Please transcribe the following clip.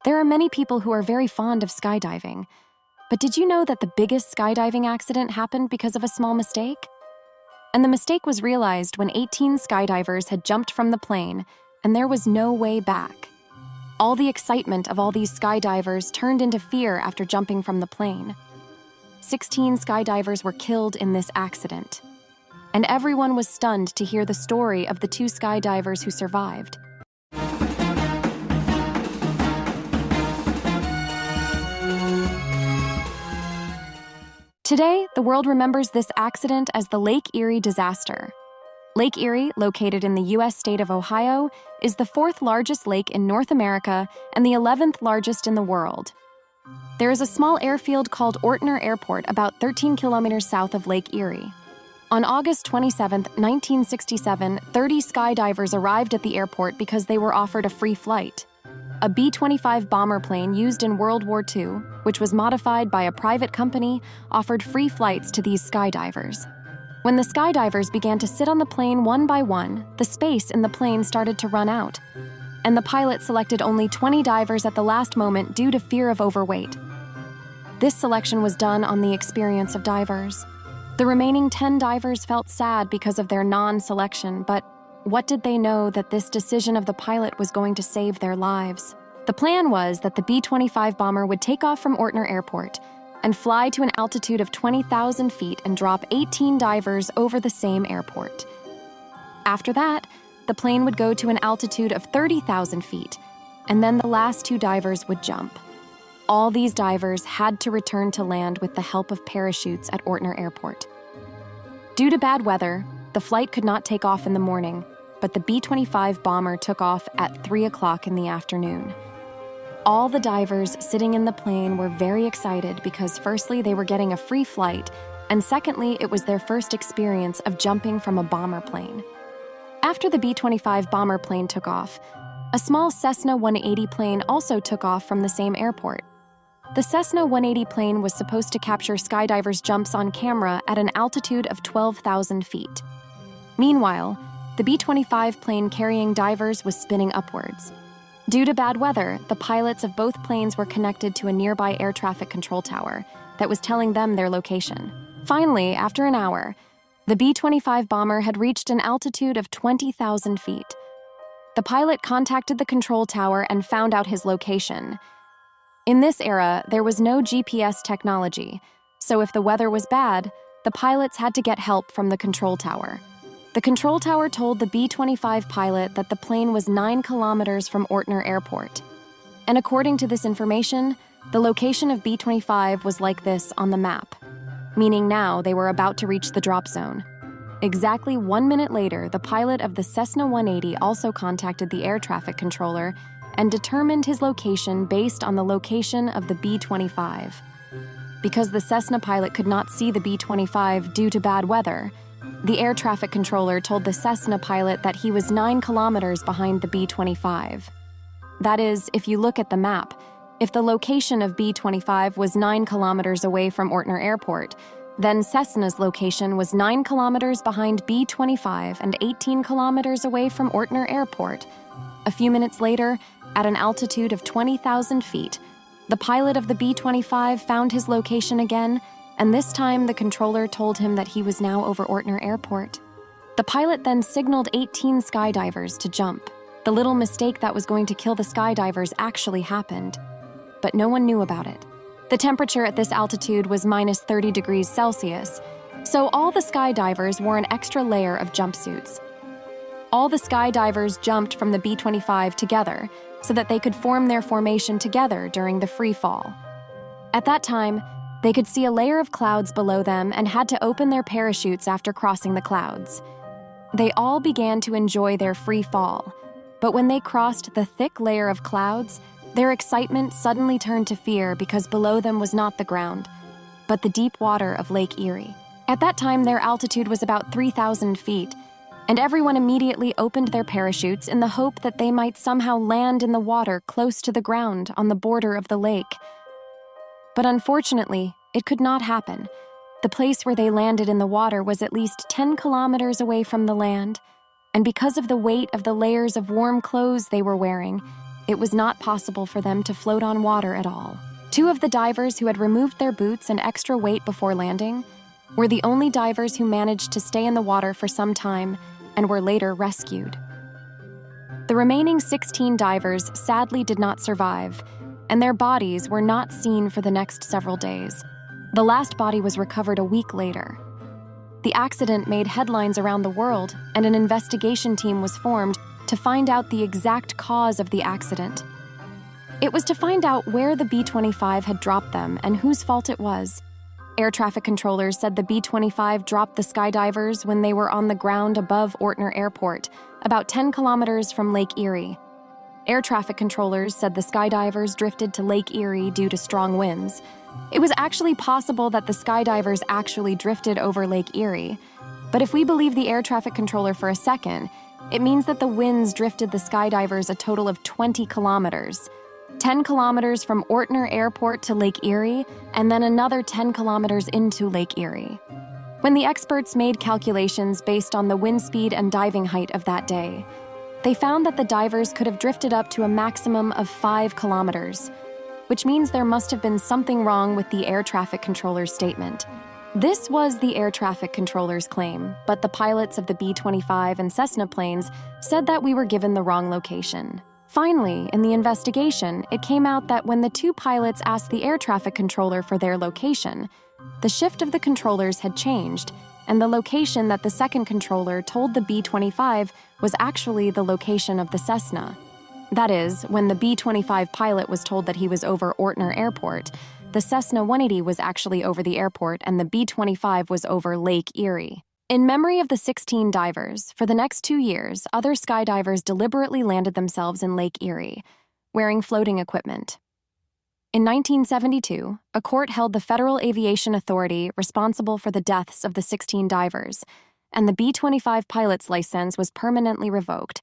There are many people who are very fond of skydiving, but did you know that the biggest skydiving accident happened because of a small mistake? And the mistake was realized when 18 skydivers had jumped from the plane and there was no way back. All the excitement of all these skydivers turned into fear after jumping from the plane. 16 skydivers were killed in this accident, and everyone was stunned to hear the story of the 2 skydivers who survived. Today, the world remembers this accident as the Lake Erie disaster. Lake Erie, located in the U.S. state of Ohio, is the 4th largest lake in North America and the 11th largest in the world. There is a small airfield called Ortner Airport about 13 kilometers south of Lake Erie. On August 27, 1967, 30 skydivers arrived at the airport because they were offered a free flight. A B-25 bomber plane used in World War II, which was modified by a private company, offered free flights to these skydivers. When the skydivers began to sit on the plane one by one, the space in the plane started to run out, and the pilot selected only 20 divers at the last moment due to fear of overweight. This selection was done on the experience of divers. The remaining 10 divers felt sad because of their non-selection, but what did they know that this decision of the pilot was going to save their lives? The plan was that the B-25 bomber would take off from Ortner Airport and fly to an altitude of 20,000 feet and drop 18 divers over the same airport. After that, the plane would go to an altitude of 30,000 feet, and then the last 2 divers would jump. All these divers had to return to land with the help of parachutes at Ortner Airport. Due to bad weather, the flight could not take off in the morning, but the B-25 bomber took off at 3 o'clock in the afternoon. All the divers sitting in the plane were very excited because firstly, they were getting a free flight, and secondly, it was their first experience of jumping from a bomber plane. After the B-25 bomber plane took off, a small Cessna 180 plane also took off from the same airport. The Cessna 180 plane was supposed to capture skydivers' jumps on camera at an altitude of 12,000 feet. Meanwhile, the B-25 plane carrying divers was spinning upwards. Due to bad weather, the pilots of both planes were connected to a nearby air traffic control tower that was telling them their location. Finally, after an hour, the B-25 bomber had reached an altitude of 20,000 feet. The pilot contacted the control tower and found out his location. In this era, there was no GPS technology, so if the weather was bad, the pilots had to get help from the control tower. The control tower told the B-25 pilot that the plane was 9 kilometers from Ortner Airport. And according to this information, the location of B-25 was like this on the map, meaning now they were about to reach the drop zone. Exactly 1 minute later, the pilot of the Cessna 180 also contacted the air traffic controller and determined his location based on the location of the B-25. Because the Cessna pilot could not see the B-25 due to bad weather, the air traffic controller told the Cessna pilot that he was 9 kilometers behind the B-25. That is, if you look at the map, if the location of B-25 was 9 kilometers away from Ortner Airport, then Cessna's location was 9 kilometers behind B-25 and 18 kilometers away from Ortner Airport. A few minutes later, at an altitude of 20,000 feet, the pilot of the B-25 found his location again, and this time the controller told him that he was now over Ortner Airport. The pilot then signaled 18 skydivers to jump. The little mistake that was going to kill the skydivers actually happened, but no one knew about it. The temperature at this altitude was minus 30 degrees Celsius, so all the skydivers wore an extra layer of jumpsuits. All the skydivers jumped from the B-25 together so that they could form their formation together during the free fall. At that time, they could see a layer of clouds below them and had to open their parachutes after crossing the clouds. They all began to enjoy their free fall, but when they crossed the thick layer of clouds, their excitement suddenly turned to fear because below them was not the ground, but the deep water of Lake Erie. At that time, their altitude was about 3,000 feet, and everyone immediately opened their parachutes in the hope that they might somehow land in the water close to the ground on the border of the lake. But unfortunately, it could not happen. The place where they landed in the water was at least 10 kilometers away from the land, and because of the weight of the layers of warm clothes they were wearing, it was not possible for them to float on water at all. Two of the divers who had removed their boots and extra weight before landing were the only divers who managed to stay in the water for some time and were later rescued. The remaining 16 divers sadly did not survive, and their bodies were not seen for the next several days. The last body was recovered a week later. The accident made headlines around the world, and an investigation team was formed to find out the exact cause of the accident. It was to find out where the B-25 had dropped them and whose fault it was. Air traffic controllers said the B-25 dropped the skydivers when they were on the ground above Ortner Airport, about 10 kilometers from Lake Erie. Air traffic controllers said the skydivers drifted to Lake Erie due to strong winds. It was actually possible that the skydivers actually drifted over Lake Erie. But if we believe the air traffic controller for a second, it means that the winds drifted the skydivers a total of 20 kilometers. 10 kilometers from Ortner Airport to Lake Erie, and then another 10 kilometers into Lake Erie. When the experts made calculations based on the wind speed and diving height of that day, they found that the divers could have drifted up to a maximum of 5 kilometers, which means there must have been something wrong with the air traffic controller's statement. This was the air traffic controller's claim, but the pilots of the B-25 and Cessna planes said that we were given the wrong location. Finally, in the investigation, it came out that when the two pilots asked the air traffic controller for their location, the shift of the controllers had changed, and the location that the second controller told the B-25 was actually the location of the Cessna. That is, when the B-25 pilot was told that he was over Ortner Airport, the Cessna 180 was actually over the airport and the B-25 was over Lake Erie. In memory of the 16 divers, for the next 2 years, other skydivers deliberately landed themselves in Lake Erie, wearing floating equipment. In 1972, a court held the Federal Aviation Authority responsible for the deaths of the 16 divers, and the B-25 pilot's license was permanently revoked.